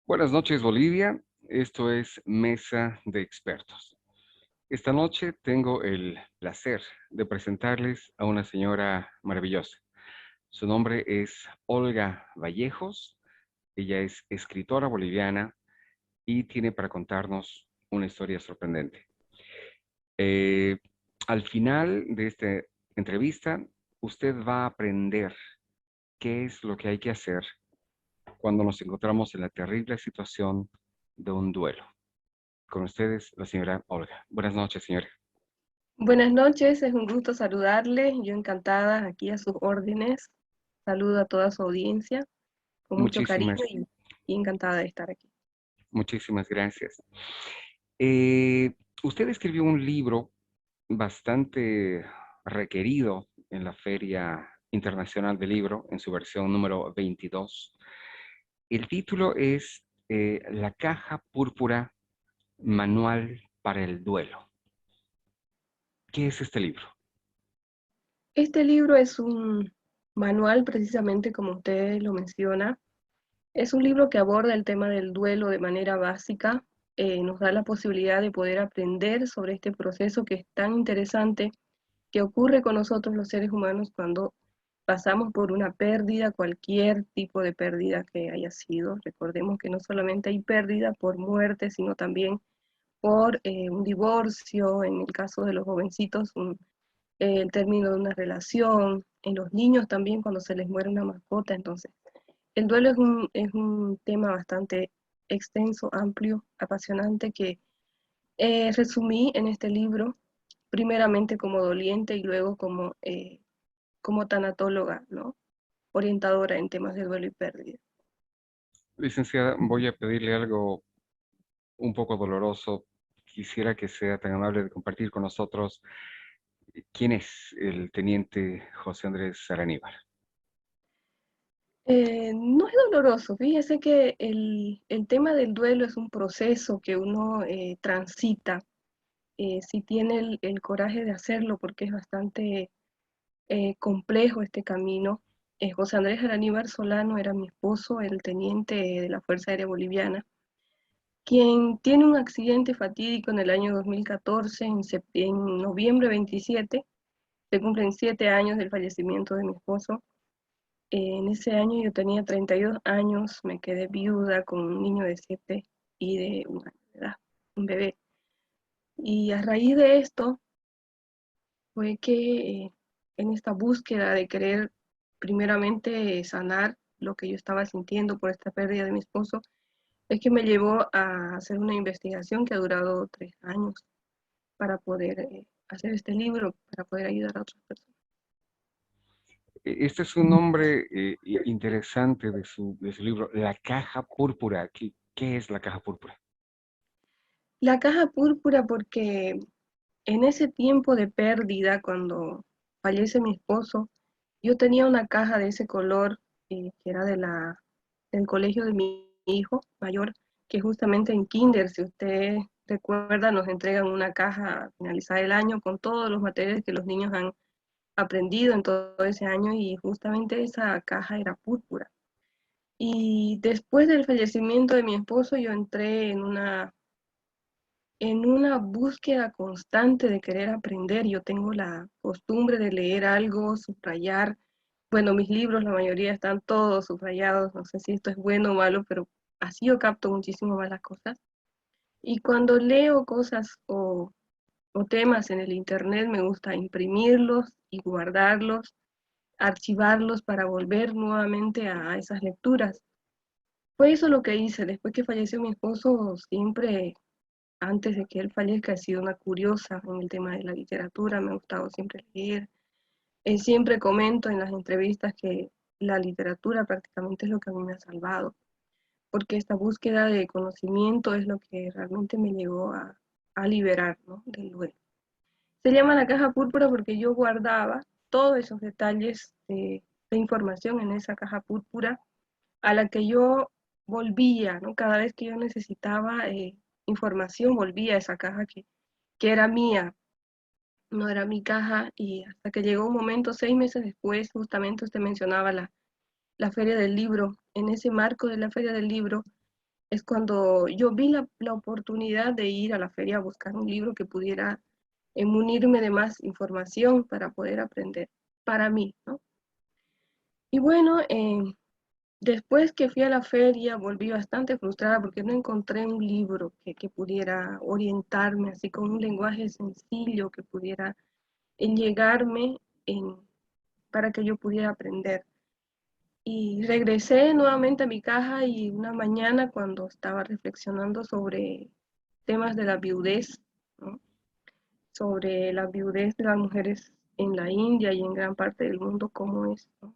Buenas noches, Bolivia. Esto es Mesa de Expertos. Esta noche tengo el placer de presentarles a una señora maravillosa. Su nombre es Olga Vallejos. Ella es escritora boliviana y tiene para contarnos una historia sorprendente. Eh, Al final de esta entrevista, usted va a aprender qué es lo que hay que hacer cuando nos encontramos en la terrible situación de un duelo. Con ustedes, la señora Olga. Buenas noches, señora. Buenas noches, es un gusto saludarle. Yo encantada aquí a sus órdenes. Saludo a toda su audiencia con mucho Muchísimas, cariño y encantada de estar aquí. muchísimas gracias. Eh, Usted escribió un libro bastante requerido en la Feria Internacional del Libro, en su versión número 22. El título es La caja púrpura, manual para el duelo. ¿Qué es este libro? Este libro es un manual, precisamente como usted lo menciona. Es un libro que aborda el tema del duelo de manera básica. Nos da la posibilidad de poder aprender sobre este proceso que es tan interesante, que ocurre con nosotros los seres humanos cuando pasamos por una pérdida, cualquier tipo de pérdida que haya sido. Recordemos que no solamente hay pérdida por muerte, sino también por un divorcio, en el caso de los jovencitos, el término de una relación, en los niños también cuando se les muere una mascota. Entonces, el duelo es un tema bastante extenso, amplio, apasionante, que resumí en este libro, primeramente como doliente y luego como tanatóloga, ¿no? Orientadora en temas de duelo y pérdida. Licenciada, voy a pedirle algo un poco doloroso. Quisiera que sea tan amable de compartir con nosotros quién es el teniente José Andrés Saraníbar. No es doloroso, fíjese que el tema del duelo es un proceso que uno transita, si tiene el coraje de hacerlo, porque es bastante complejo este camino. José Andrés Araníbar Solano era mi esposo, el teniente de la Fuerza Aérea Boliviana, quien tiene un accidente fatídico en el año 2014, en noviembre 27, se cumplen 7 años del fallecimiento de mi esposo. En ese año yo tenía 32 años, me quedé viuda con un niño de 7 y de 1 año de edad, un bebé. Y a raíz de esto fue que en esta búsqueda de querer primeramente sanar lo que yo estaba sintiendo por esta pérdida de mi esposo, es que me llevó a hacer una investigación que ha durado 3 años para poder hacer este libro, para poder ayudar a otras personas. Este es un nombre interesante de su libro, La Caja Púrpura. ¿Qué es la Caja Púrpura? La caja púrpura porque en ese tiempo de pérdida, cuando fallece mi esposo, yo tenía una caja de ese color que era del colegio de mi hijo mayor, que justamente en Kinder, si usted recuerda, nos entregan una caja a finalizar el año con todos los materiales que los niños han aprendido en todo ese año, y justamente esa caja era púrpura. Y después del fallecimiento de mi esposo, yo entré en una búsqueda constante de querer aprender. Yo tengo la costumbre de leer algo, subrayar. Bueno, mis libros, la mayoría están todos subrayados. No sé si esto es bueno o malo, pero así yo capto muchísimo más las cosas. Y cuando leo cosas o temas en el internet, me gusta imprimirlos y guardarlos, archivarlos para volver nuevamente a esas lecturas. Fue eso lo que hice. Después que falleció mi esposo, siempre antes de que él fallezca, he sido una curiosa en el tema de la literatura, me ha gustado siempre leer. Siempre comento en las entrevistas que la literatura prácticamente es lo que a mí me ha salvado, porque esta búsqueda de conocimiento es lo que realmente me llevó a liberar, ¿no?, del duelo. Se llama la caja púrpura porque yo guardaba todos esos detalles de información en esa caja púrpura a la que yo volvía, ¿no? Cada vez que yo necesitaba información, volvía a esa caja que era mía, no era mi caja, y hasta que llegó un momento, 6 meses después, justamente usted mencionaba la Feria del Libro. En ese marco de la Feria del Libro, es cuando yo vi la oportunidad de ir a la feria a buscar un libro que pudiera munirme de más información para poder aprender para mí, ¿no? Y bueno, después que fui a la feria volví bastante frustrada porque no encontré un libro que pudiera orientarme así con un lenguaje sencillo que pudiera llegarme en, para que yo pudiera aprender. Y regresé nuevamente a mi caja y una mañana cuando estaba reflexionando sobre temas de la viudez, ¿no? Sobre la viudez de las mujeres en la India y en gran parte del mundo, cómo es, ¿no?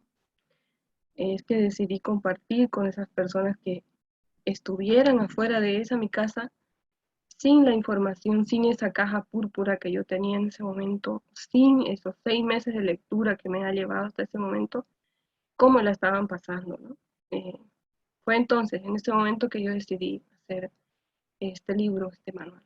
Es que decidí compartir con esas personas que estuvieran afuera de esa mi casa sin la información, sin esa caja púrpura que yo tenía en ese momento, sin esos 6 meses de lectura que me ha llevado hasta ese momento, cómo la estaban pasando, ¿no? Eh, Fue entonces, en este momento, que yo decidí hacer este libro, este manual.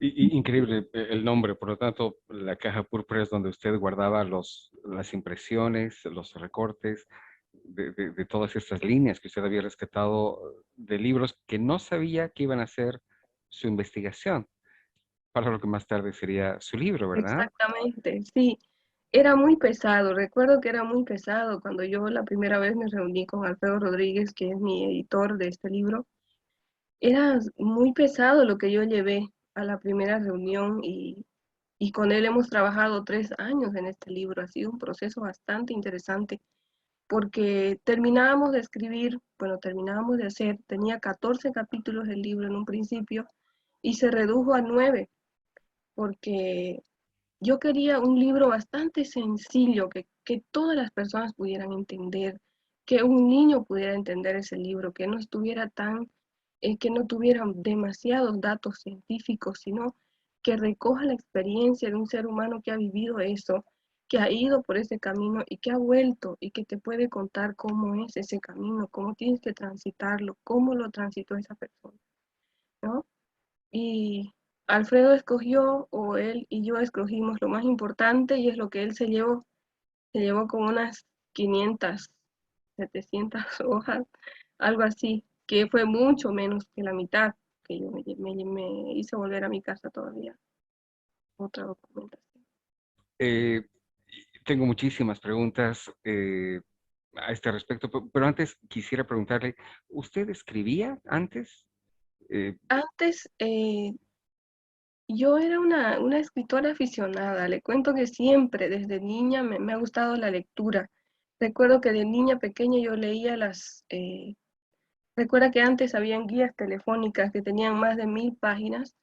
Increíble el nombre, por lo tanto, la caja púrpura es donde usted guardaba las impresiones, los recortes de todas estas líneas que usted había rescatado de libros que no sabía que iban a ser su investigación, para lo que más tarde sería su libro, ¿verdad? Exactamente, sí. Era muy pesado, recuerdo que era muy pesado cuando yo la primera vez me reuní con Alfredo Rodríguez, que es mi editor de este libro. Era muy pesado lo que yo llevé a la primera reunión y con él hemos trabajado 3 años en este libro. Ha sido un proceso bastante interesante porque terminábamos de escribir, bueno, terminábamos de hacer, tenía 14 capítulos el libro en un principio y se redujo a 9 porque yo quería un libro bastante sencillo que todas las personas pudieran entender, que un niño pudiera entender ese libro, que no estuviera tan, que no tuviera demasiados datos científicos, sino que recoja la experiencia de un ser humano que ha vivido eso, que ha ido por ese camino y que ha vuelto y que te puede contar cómo es ese camino, cómo tienes que transitarlo, cómo lo transitó esa persona, ¿no? Y Alfredo escogió, o él y yo escogimos lo más importante y es lo que él se llevó como unas 500, 700 hojas, algo así, que fue mucho menos que la mitad, que yo me hice volver a mi casa todavía, otra documentación. Eh, Tengo muchísimas preguntas a este respecto, pero antes quisiera preguntarle, ¿usted escribía antes? Eh, Antes, yo era una escritora aficionada, le cuento que siempre, desde niña, me ha gustado la lectura. Recuerdo que de niña pequeña yo leía recuerda que antes habían guías telefónicas que tenían más de 1000 páginas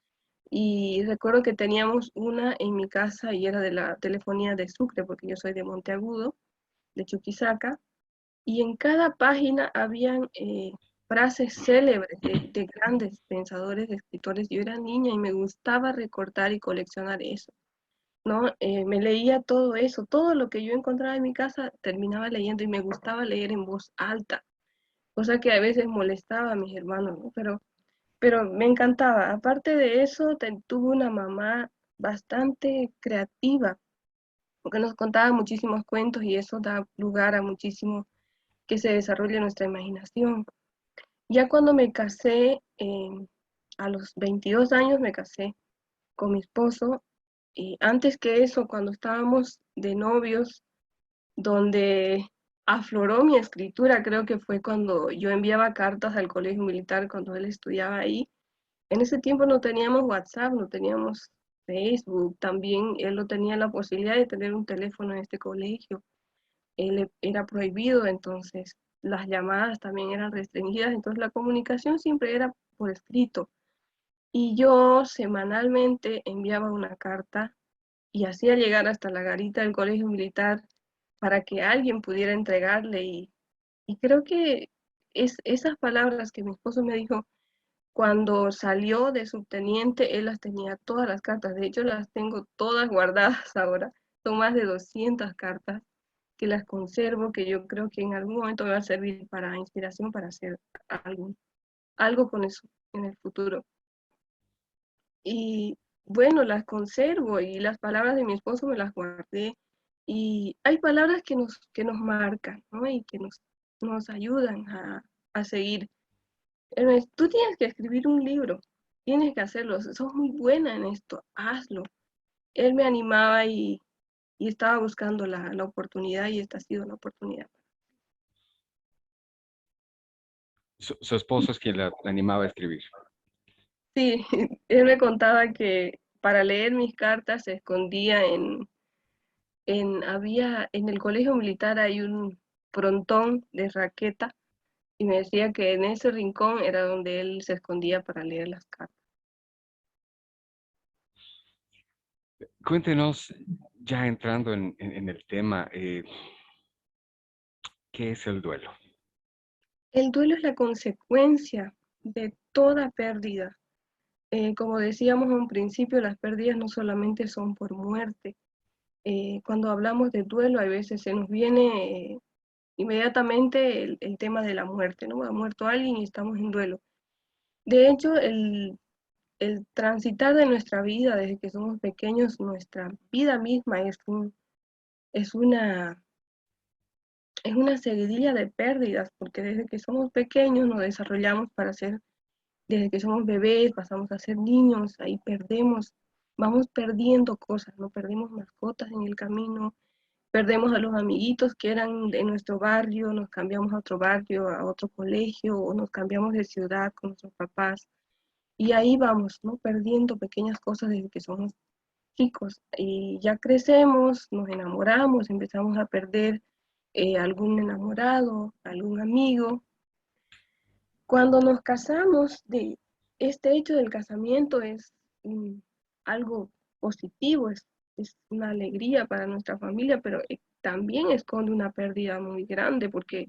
y recuerdo que teníamos una en mi casa y era de la telefonía de Sucre, porque yo soy de Monteagudo, de Chuquisaca, y en cada página habían frases célebres de grandes pensadores, de escritores. Yo era niña y me gustaba recortar y coleccionar eso, ¿no? Me leía todo eso, todo lo que yo encontraba en mi casa terminaba leyendo y me gustaba leer en voz alta, cosa que a veces molestaba a mis hermanos, ¿no? Pero me encantaba. Aparte de eso, tuve una mamá bastante creativa, porque nos contaba muchísimos cuentos y eso da lugar a muchísimo que se desarrolle nuestra imaginación. Ya cuando me casé, a los 22 años me casé con mi esposo, y antes que eso, cuando estábamos de novios, donde afloró mi escritura, creo que fue cuando yo enviaba cartas al colegio militar cuando él estudiaba ahí. En ese tiempo no teníamos WhatsApp, no teníamos Facebook, también él no tenía la posibilidad de tener un teléfono en este colegio, él era prohibido, entonces las llamadas también eran restringidas, entonces la comunicación siempre era por escrito. Y yo semanalmente enviaba una carta y hacía llegar hasta la garita del colegio militar para que alguien pudiera entregarle y creo que esas palabras que mi esposo me dijo cuando salió de subteniente, él las tenía todas las cartas, de hecho las tengo todas guardadas ahora, son más de 200 cartas que las conservo, que yo creo que en algún momento me va a servir para inspiración para hacer algo, algo con eso en el futuro. Y bueno, las conservo y las palabras de mi esposo me las guardé. Y hay palabras que nos marcan, ¿no? Y que nos ayudan a seguir. Él me dice, tú tienes que escribir un libro, tienes que hacerlo, sos muy buena en esto, hazlo. Él me animaba y estaba buscando la oportunidad y esta ha sido la oportunidad. Su esposo es quien la animaba a escribir. Sí, él me contaba que para leer mis cartas se escondía en el colegio militar hay un frontón de raqueta y me decía que en ese rincón era donde él se escondía para leer las cartas. Cuéntenos, ya entrando en el tema, ¿qué es el duelo? El duelo es la consecuencia de toda pérdida. Como decíamos a un principio, las pérdidas no solamente son por muerte. Cuando hablamos de duelo, a veces se nos viene inmediatamente el tema de la muerte, ¿no? Ha muerto alguien y estamos en duelo. De hecho, el transitar de nuestra vida desde que somos pequeños, nuestra vida misma es una, es una seguidilla de pérdidas, porque desde que somos pequeños nos desarrollamos para ser, desde que somos bebés pasamos a ser niños, ahí perdemos, vamos perdiendo cosas, ¿no? Perdemos mascotas en el camino, perdemos a los amiguitos que eran de nuestro barrio, nos cambiamos a otro barrio, a otro colegio, o nos cambiamos de ciudad con nuestros papás. Y ahí vamos, ¿no? Perdiendo pequeñas cosas desde que somos chicos. Y ya crecemos, nos enamoramos, empezamos a perder algún enamorado, algún amigo. Cuando nos casamos, este hecho del casamiento es algo positivo, es una alegría para nuestra familia, pero también esconde una pérdida muy grande porque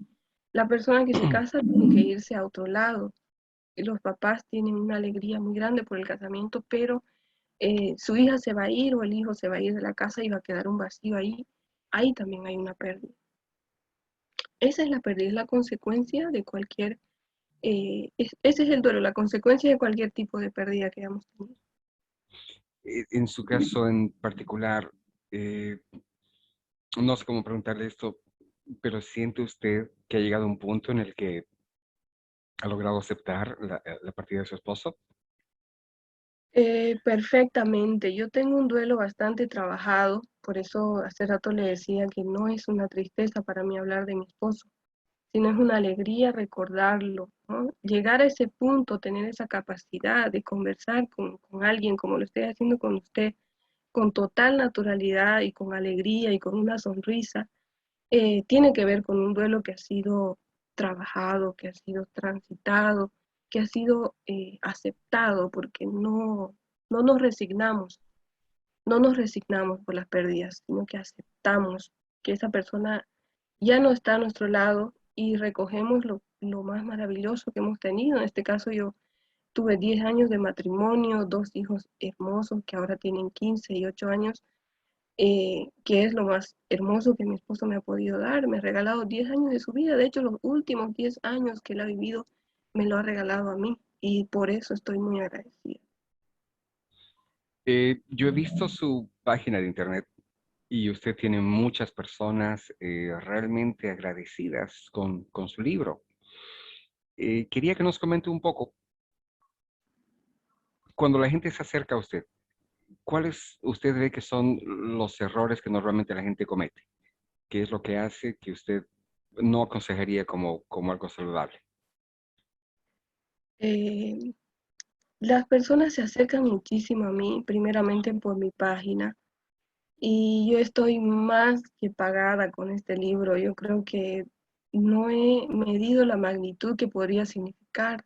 la persona que se casa tiene que irse a otro lado. Y los papás tienen una alegría muy grande por el casamiento, pero su hija se va a ir o el hijo se va a ir de la casa y va a quedar un vacío ahí. Ahí también hay una pérdida. Esa es la pérdida, es la consecuencia de cualquier ese es el duelo, la consecuencia de cualquier tipo de pérdida que hayamos tenido. En su caso en particular, no sé cómo preguntarle esto, pero ¿siente usted que ha llegado a un punto en el que ha logrado aceptar la partida de su esposo? Perfectamente, yo tengo un duelo bastante trabajado, por eso hace rato le decía que no es una tristeza para mí hablar de mi esposo, sino es una alegría recordarlo, ¿no? Llegar a ese punto, tener esa capacidad de conversar con alguien como lo estoy haciendo con usted, con total naturalidad y con alegría y con una sonrisa, tiene que ver con un duelo que ha sido trabajado, que ha sido transitado, que ha sido aceptado, porque no nos resignamos, no nos resignamos por las pérdidas, sino que aceptamos que esa persona ya no está a nuestro lado y recogemos lo más maravilloso que hemos tenido. En este caso yo tuve 10 años de matrimonio, dos hijos hermosos que ahora tienen 15 y 8 años, que es lo más hermoso que mi esposo me ha podido dar. Me ha regalado 10 años de su vida. De hecho, los últimos 10 años que él ha vivido me lo ha regalado a mí y por eso estoy muy agradecida. Yo he visto su página de internet y usted tiene muchas personas realmente agradecidas con su libro. Quería que nos comente un poco, cuando la gente se acerca a usted, ¿cuáles usted ve que son los errores que normalmente la gente comete? ¿Qué es lo que hace que usted no aconsejaría como algo saludable? Eh, las personas se acercan muchísimo a mí, primeramente por mi página, y yo estoy más que pagada con este libro. Yo creo que no he medido la magnitud que podría significar.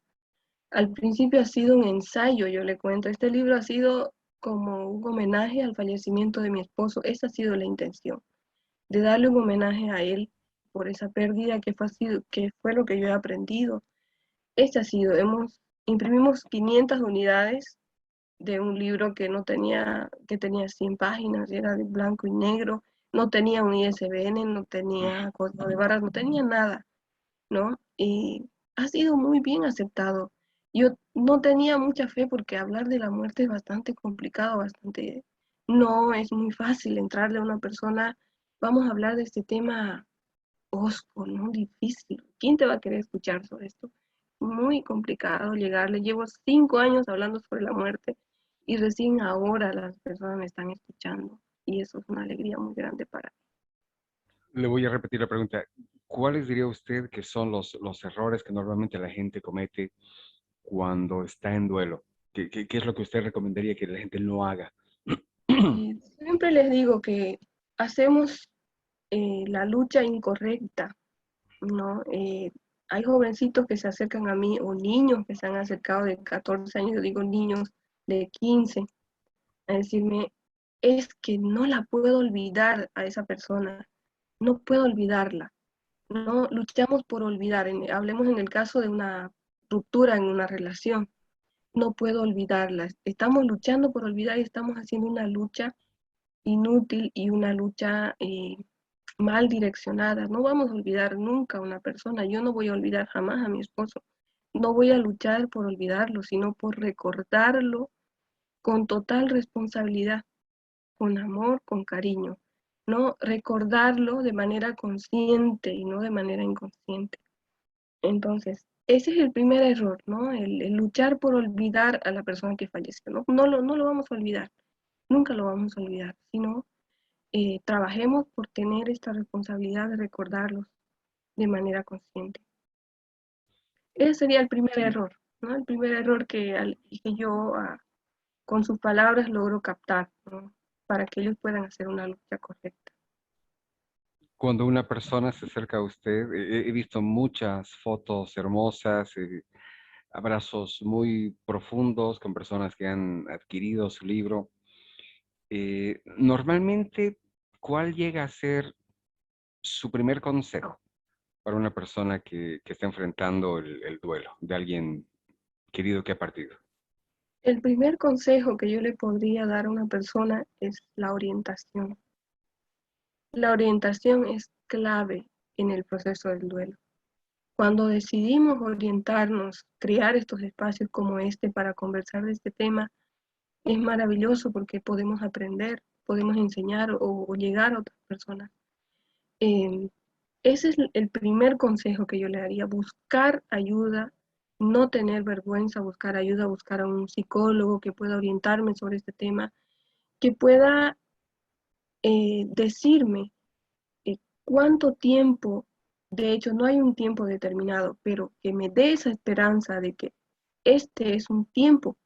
Al principio ha sido un ensayo, yo le cuento. Este libro ha sido como un homenaje al fallecimiento de mi esposo. Esa ha sido la intención, de darle un homenaje a él por esa pérdida que fue lo que yo he aprendido. Este ha sido, imprimimos 500 unidades de un libro que tenía 100 páginas, era de blanco y negro, no tenía un ISBN, no tenía código de barras, no tenía nada, ¿no? Y ha sido muy bien aceptado. Yo no tenía mucha fe porque hablar de la muerte es bastante complicado, no es muy fácil entrarle a una persona, vamos a hablar de este tema osco, ¿no? Difícil. ¿Quién te va a querer escuchar sobre esto? muy complicado llegarle. Llevo 5 años hablando sobre la muerte y recién ahora las personas me están escuchando y eso es una alegría muy grande para mí. Le voy a repetir la pregunta. ¿Cuáles diría usted que son los errores que normalmente la gente comete cuando está en duelo? ¿Qué es lo que usted recomendaría que la gente no haga? Siempre les digo que hacemos la lucha incorrecta, ¿no? Hay jovencitos que se acercan a mí o niños que se han acercado de 14 años, yo digo niños de 15, a decirme, es que no la puedo olvidar a esa persona, no puedo olvidarla. No luchamos por olvidar, hablemos en el caso de una ruptura en una relación, no puedo olvidarla. Estamos luchando por olvidar y estamos haciendo una lucha inútil y una lucha mal direccionada. No vamos a olvidar nunca a una persona. Yo no voy a olvidar jamás a mi esposo. No voy a luchar por olvidarlo, sino por recordarlo con total responsabilidad, con amor, con cariño. No recordarlo de manera consciente y no de manera inconsciente. Entonces, ese es el primer error, ¿no? El luchar por olvidar a la persona que falleció, ¿no? No lo vamos a olvidar, nunca lo vamos a olvidar, sino trabajemos por tener esta responsabilidad de recordarlos de manera consciente. Ese sería el primer error, ¿no? El primer error que yo con sus palabras logro captar, ¿no? Para que ellos puedan hacer una lucha correcta. Cuando una persona se acerca a usted, he visto muchas fotos hermosas, abrazos muy profundos con personas que han adquirido su libro. Normalmente, ¿cuál llega a ser su primer consejo para una persona que está enfrentando el duelo de alguien querido que ha partido? El primer consejo que yo le podría dar a una persona es la orientación. La orientación es clave en el proceso del duelo. Cuando decidimos orientarnos, crear estos espacios como este para conversar de este tema, es maravilloso porque podemos aprender, podemos enseñar o llegar a otras personas. Eh, Ese es el primer consejo que yo le daría, buscar ayuda, no tener vergüenza, buscar ayuda, buscar a un psicólogo que pueda orientarme sobre este tema, que pueda decirme cuánto tiempo, de hecho no hay un tiempo determinado, pero que me dé esa esperanza de que este es un tiempo,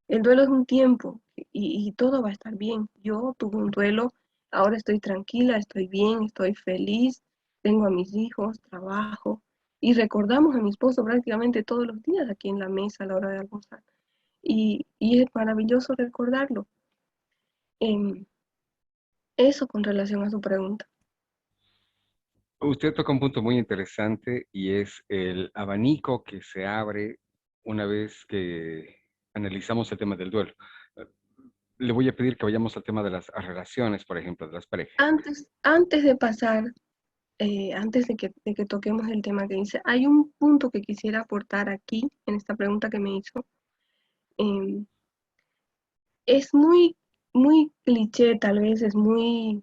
el duelo es un tiempo y todo va a estar bien. Yo tuve un duelo, ahora estoy tranquila, estoy bien, estoy feliz, tengo a mis hijos, trabajo y recordamos a mi esposo prácticamente todos los días aquí en la mesa a la hora de almorzar. Y es maravilloso recordarlo. Em, Eso con relación a su pregunta. Usted toca un punto muy interesante y es el abanico que se abre una vez que analizamos el tema del duelo. Eh, Le voy a pedir que vayamos al tema de las relaciones, por ejemplo, de las parejas. Antes de pasar, antes de que toquemos el tema que dice, hay un punto que quisiera aportar aquí en esta pregunta que me hizo. Em, es muy cliché, tal vez es muy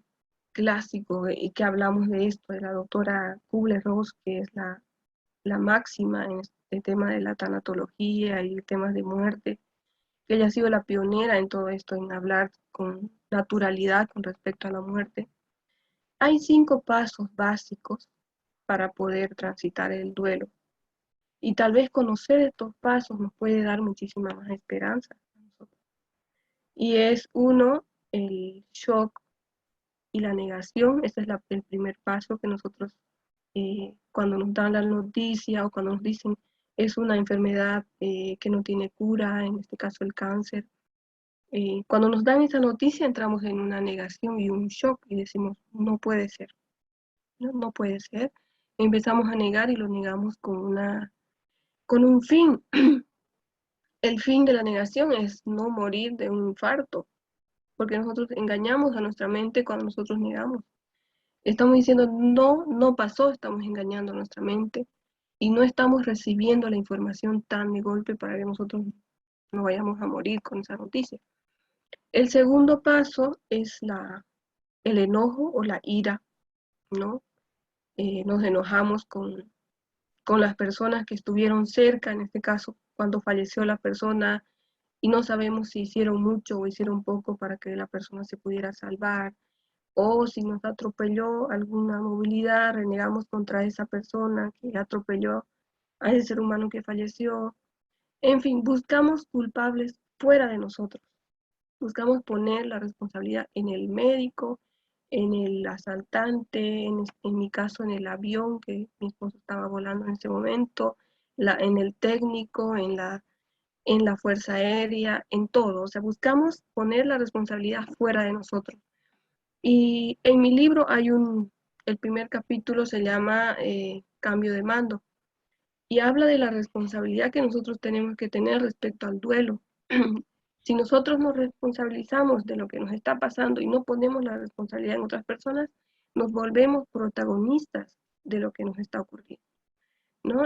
clásico y que hablamos de esto, de la doctora Kubler-Ross, que es la máxima en este tema de la tanatología y temas de muerte, que ella ha sido la pionera en todo esto, en hablar con naturalidad con respecto a la muerte. Hay 5 pasos básicos para poder transitar el duelo. Y tal vez conocer estos pasos nos puede dar muchísima más esperanza a nosotros. Y es uno, el shock y la negación. Ese es el primer paso que nosotros, cuando nos dan la noticia o cuando nos dicen es una enfermedad que no tiene cura, en este caso el cáncer. Cuando nos dan esa noticia entramos en una negación y un shock y decimos, no puede ser, no puede ser. Empezamos a negar y lo negamos con un fin. El fin de la negación es no morir de un infarto, porque nosotros engañamos a nuestra mente cuando nosotros negamos. Estamos diciendo, no, no pasó, estamos engañando a nuestra mente y no estamos recibiendo la información tan de golpe para que nosotros no vayamos a morir con esa noticia. El segundo paso es el enojo o la ira, ¿no? Nos enojamos con las personas que estuvieron cerca, en este caso, cuando falleció la persona, y no sabemos si hicieron mucho o hicieron poco para que la persona se pudiera salvar, o si nos atropelló alguna movilidad, renegamos contra esa persona que atropelló a ese ser humano que falleció. En fin, buscamos culpables fuera de nosotros. Buscamos poner la responsabilidad en el médico, en el asaltante, en mi caso en el avión que mi esposo estaba volando en ese momento, en el técnico, en la fuerza aérea, en todo. O sea, buscamos poner la responsabilidad fuera de nosotros. Y en mi libro el primer capítulo se llama Cambio de mando y habla de la responsabilidad que nosotros tenemos que tener respecto al duelo. Si nosotros nos responsabilizamos de lo que nos está pasando y no ponemos la responsabilidad en otras personas, nos volvemos protagonistas de lo que nos está ocurriendo, ¿no?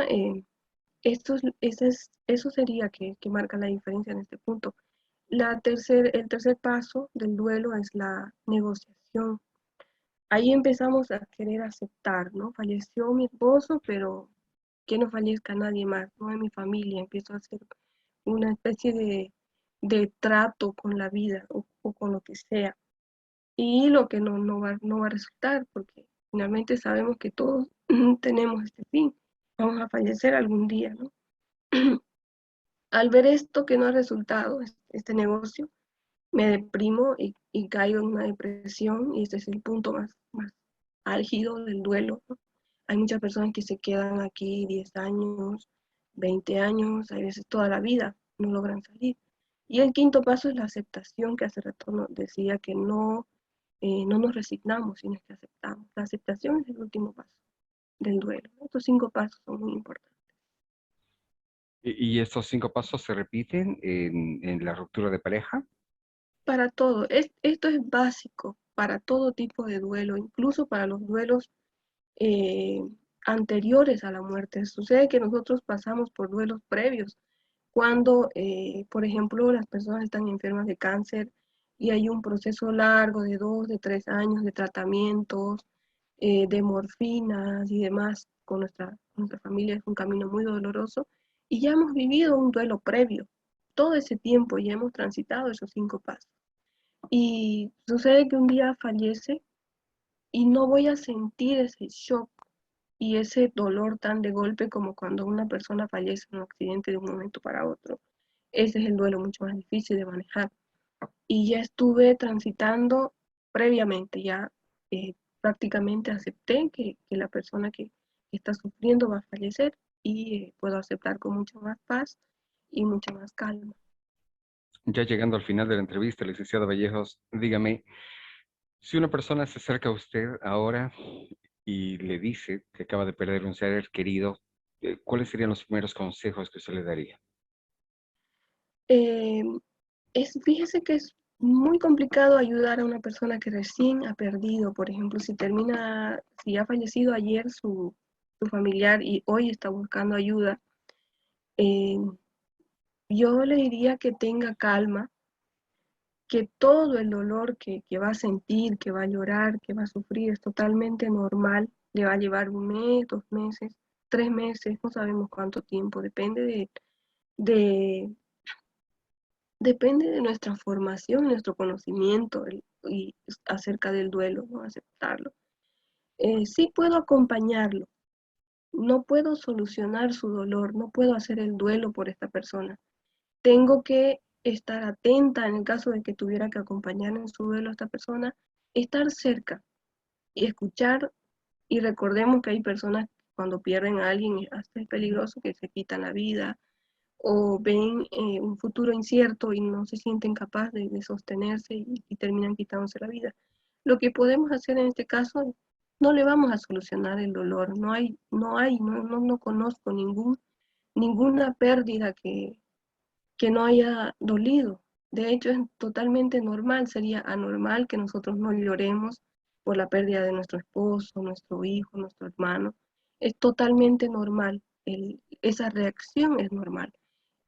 Eso sería que marca la diferencia en este punto. El tercer paso del duelo es la negociación. Ahí empezamos a querer aceptar, ¿no? Falleció mi esposo, pero que no fallezca nadie más, ¿no? En mi familia. Empiezo a hacer una especie de trato con la vida o con lo que sea. Y lo que no va a resultar, porque finalmente sabemos que todos tenemos este fin. Vamos a fallecer algún día, ¿no? Al ver esto que no ha resultado, este negocio, me deprimo y caigo en una depresión y este es el punto más álgido del duelo, ¿no? Hay muchas personas que se quedan aquí 10 años, 20 años, a veces toda la vida, no logran salir. Y el quinto paso es la aceptación, que hace rato decía que no nos resignamos, sino que aceptamos. La aceptación es el último paso del duelo. Estos 5 pasos son muy importantes. ¿Y estos 5 pasos se repiten en la ruptura de pareja? Para todo, esto es básico para todo tipo de duelo, incluso para los duelos eh, anteriores a la muerte. Sucede que nosotros pasamos por duelos previos, cuando, por ejemplo, las personas están enfermas de cáncer y hay un proceso largo de 2, de 3 años de tratamientos, de morfinas y demás con nuestra familia, es un camino muy doloroso y ya hemos vivido un duelo previo. Todo ese tiempo ya hemos transitado esos 5 pasos. Y sucede que un día fallece y no voy a sentir ese shock y ese dolor tan de golpe como cuando una persona fallece en un accidente de un momento para otro. Ese es el duelo mucho más difícil de manejar. Y ya estuve transitando previamente, ya prácticamente acepté que la persona que está sufriendo va a fallecer y puedo aceptar con mucha más paz y mucha más calma. Ya llegando al final de la entrevista, licenciada Vallejos, dígame, si una persona se acerca a usted ahora y le dice que acaba de perder un ser querido, ¿cuáles serían los primeros consejos que usted le daría? Eh, Fíjese que es muy complicado ayudar a una persona que recién ha perdido, por ejemplo, si ha fallecido ayer su familiar y hoy está buscando ayuda, eh, yo le diría que tenga calma, que todo el dolor que va a sentir, que va a llorar, que va a sufrir es totalmente normal, le va a llevar 1 mes, 2 meses, 3 meses, no sabemos cuánto tiempo, de, depende de nuestra formación, nuestro conocimiento y acerca del duelo, ¿no? Aceptarlo. Sí puedo acompañarlo, no puedo solucionar su dolor, no puedo hacer el duelo por esta persona. Tengo que estar atenta en el caso de que tuviera que acompañar en su duelo a esta persona, estar cerca y escuchar y recordemos que hay personas que cuando pierden a alguien hasta es peligroso que se quitan la vida o ven un futuro incierto y no se sienten capaces de sostenerse y terminan quitándose la vida. Lo que podemos hacer en este caso, no le vamos a solucionar el dolor, no conozco ninguna pérdida que no haya dolido. De hecho, es totalmente normal, sería anormal que nosotros no lloremos por la pérdida de nuestro esposo, nuestro hijo, nuestro hermano. Es totalmente normal, esa reacción es normal.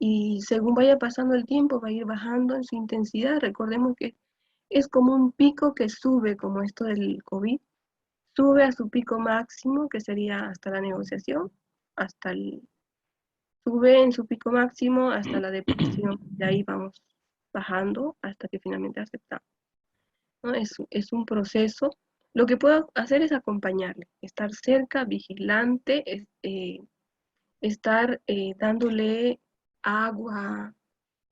Y según vaya pasando el tiempo, va a ir bajando en su intensidad. Recordemos que es como un pico que sube, como esto del COVID, sube a su pico máximo, que sería hasta la negociación, sube en su pico máximo hasta la depresión. De ahí vamos bajando hasta que finalmente aceptamos, ¿no? Es un proceso. Lo que puedo hacer es acompañarle, estar cerca, vigilante, estar dándole agua,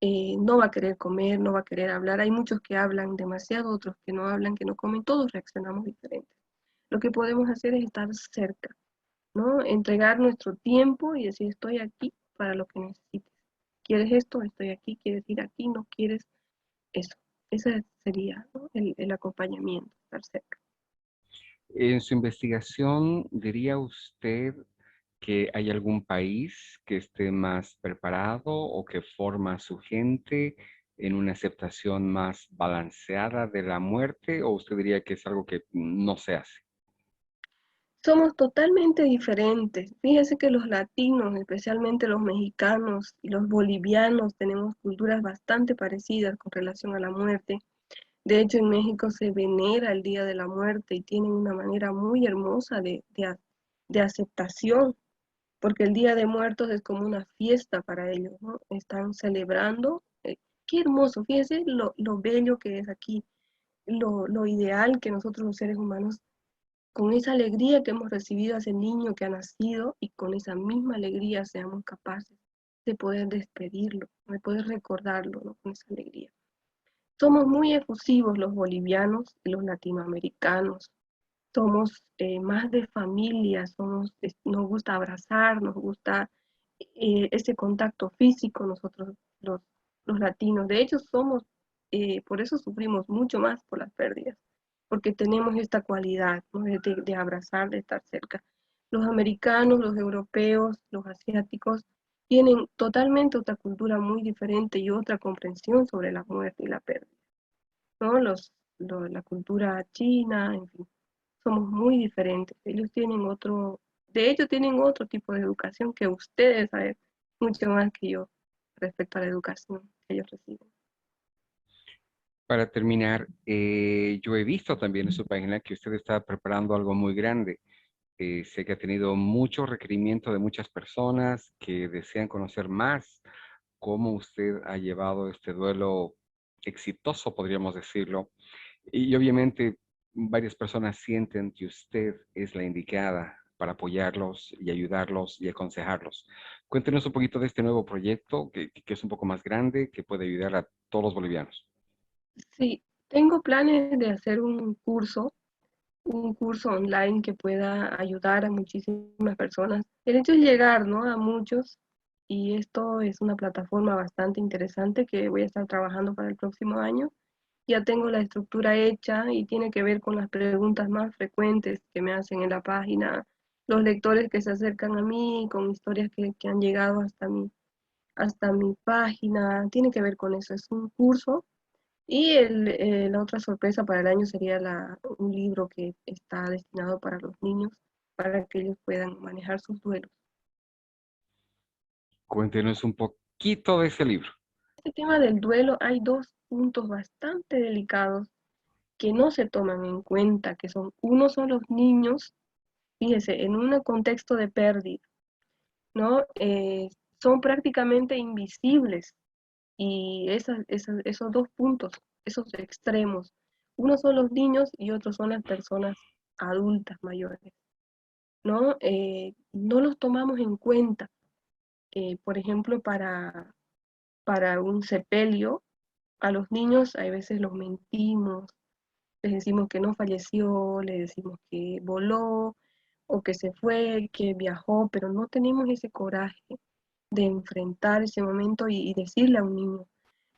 no va a querer comer, no va a querer hablar. Hay muchos que hablan demasiado, otros que no hablan, que no comen, todos reaccionamos diferentes. Lo que podemos hacer es estar cerca, ¿no? Entregar nuestro tiempo y decir, estoy aquí para lo que necesites. ¿Quieres esto? Estoy aquí. ¿Quieres ir aquí? ¿No quieres eso? Ese sería, ¿no? El acompañamiento, estar cerca. En su investigación, ¿diría usted que hay algún país que esté más preparado o que forma a su gente en una aceptación más balanceada de la muerte? ¿O usted diría que es algo que no se hace? Somos totalmente diferentes. Fíjese que los latinos, especialmente los mexicanos y los bolivianos, tenemos culturas bastante parecidas con relación a la muerte. De hecho, en México se venera el Día de la Muerte y tienen una manera muy hermosa de aceptación, porque el Día de Muertos es como una fiesta para ellos, ¿no? Están celebrando. Qué hermoso, fíjese lo bello que es aquí, lo ideal que nosotros los seres humanos, con esa alegría que hemos recibido a ese niño que ha nacido y con esa misma alegría seamos capaces de poder despedirlo, de poder recordarlo, ¿no? Con esa alegría. Somos muy efusivos los bolivianos y los latinoamericanos. Somos más de familia, nos gusta abrazar, nos gusta ese contacto físico nosotros los, los latinos. De hecho, por eso sufrimos mucho más por las pérdidas, porque tenemos esta cualidad, ¿no? de abrazar, de estar cerca. Los americanos, los europeos, los asiáticos tienen totalmente otra cultura muy diferente y otra comprensión sobre la muerte y la pérdida, ¿no? La cultura china, en fin, somos muy diferentes. Ellos tienen de hecho tienen otro tipo de educación que ustedes saben mucho más que yo respecto a la educación que ellos reciben. Para terminar, yo he visto también en su página que usted está preparando algo muy grande. Sé que ha tenido mucho requerimiento de muchas personas que desean conocer más cómo usted ha llevado este duelo exitoso, podríamos decirlo. Y obviamente varias personas sienten que usted es la indicada para apoyarlos y ayudarlos y aconsejarlos. Cuéntenos un poquito de este nuevo proyecto que es un poco más grande, que puede ayudar a todos los bolivianos. Sí, tengo planes de hacer un curso online que pueda ayudar a muchísimas personas. El hecho es llegar, ¿no? A muchos, y esto es una plataforma bastante interesante que voy a estar trabajando para el próximo año. Ya tengo la estructura hecha y tiene que ver con las preguntas más frecuentes que me hacen en la página, los lectores que se acercan a mí con historias que han llegado hasta mi página, tiene que ver con eso. Es un curso y la otra sorpresa para el año sería un libro que está destinado para los niños, para que ellos puedan manejar sus duelos. Cuéntenos un poquito de ese libro. Este tema del duelo hay dos puntos bastante delicados que no se toman en cuenta, uno son los niños, fíjese, en un contexto de pérdida, ¿no? Son prácticamente invisibles y esos dos puntos, esos extremos, uno son los niños y otros son las personas adultas mayores, ¿no? No los tomamos en cuenta. Por ejemplo, para un sepelio, a los niños a veces los mentimos, les decimos que no falleció, les decimos que voló o que se fue, que viajó, pero no tenemos ese coraje de enfrentar ese momento y decirle a un niño.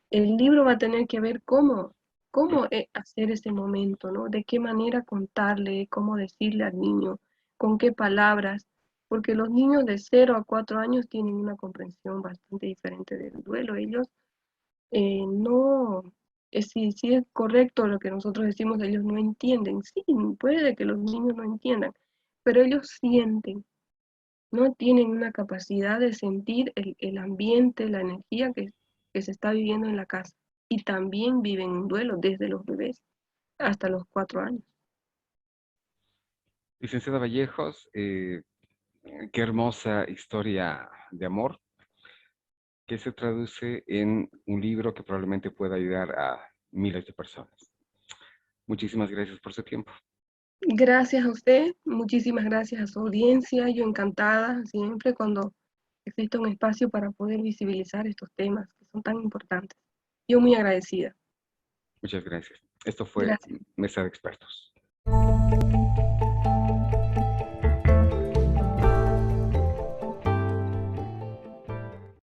El libro va a tener que ver cómo hacer ese momento, ¿no? De qué manera contarle, cómo decirle al niño, con qué palabras, porque los niños de 0 a 4 años tienen una comprensión bastante diferente del duelo. Ellos no, si es correcto lo que nosotros decimos, ellos no entienden. Sí, puede que los niños no entiendan, pero ellos sienten, no tienen una capacidad de sentir el ambiente, la energía que se está viviendo en la casa. Y también viven un duelo desde los bebés hasta los 4 años. Licenciada Vallejos, Qué hermosa historia de amor que se traduce en un libro que probablemente pueda ayudar a miles de personas. Muchísimas gracias por su tiempo. Gracias a usted, muchísimas gracias a su audiencia. Yo encantada siempre cuando existe un espacio para poder visibilizar estos temas que son tan importantes. Yo muy agradecida. Muchas gracias. Esto fue Gracias. Mesa de Expertos.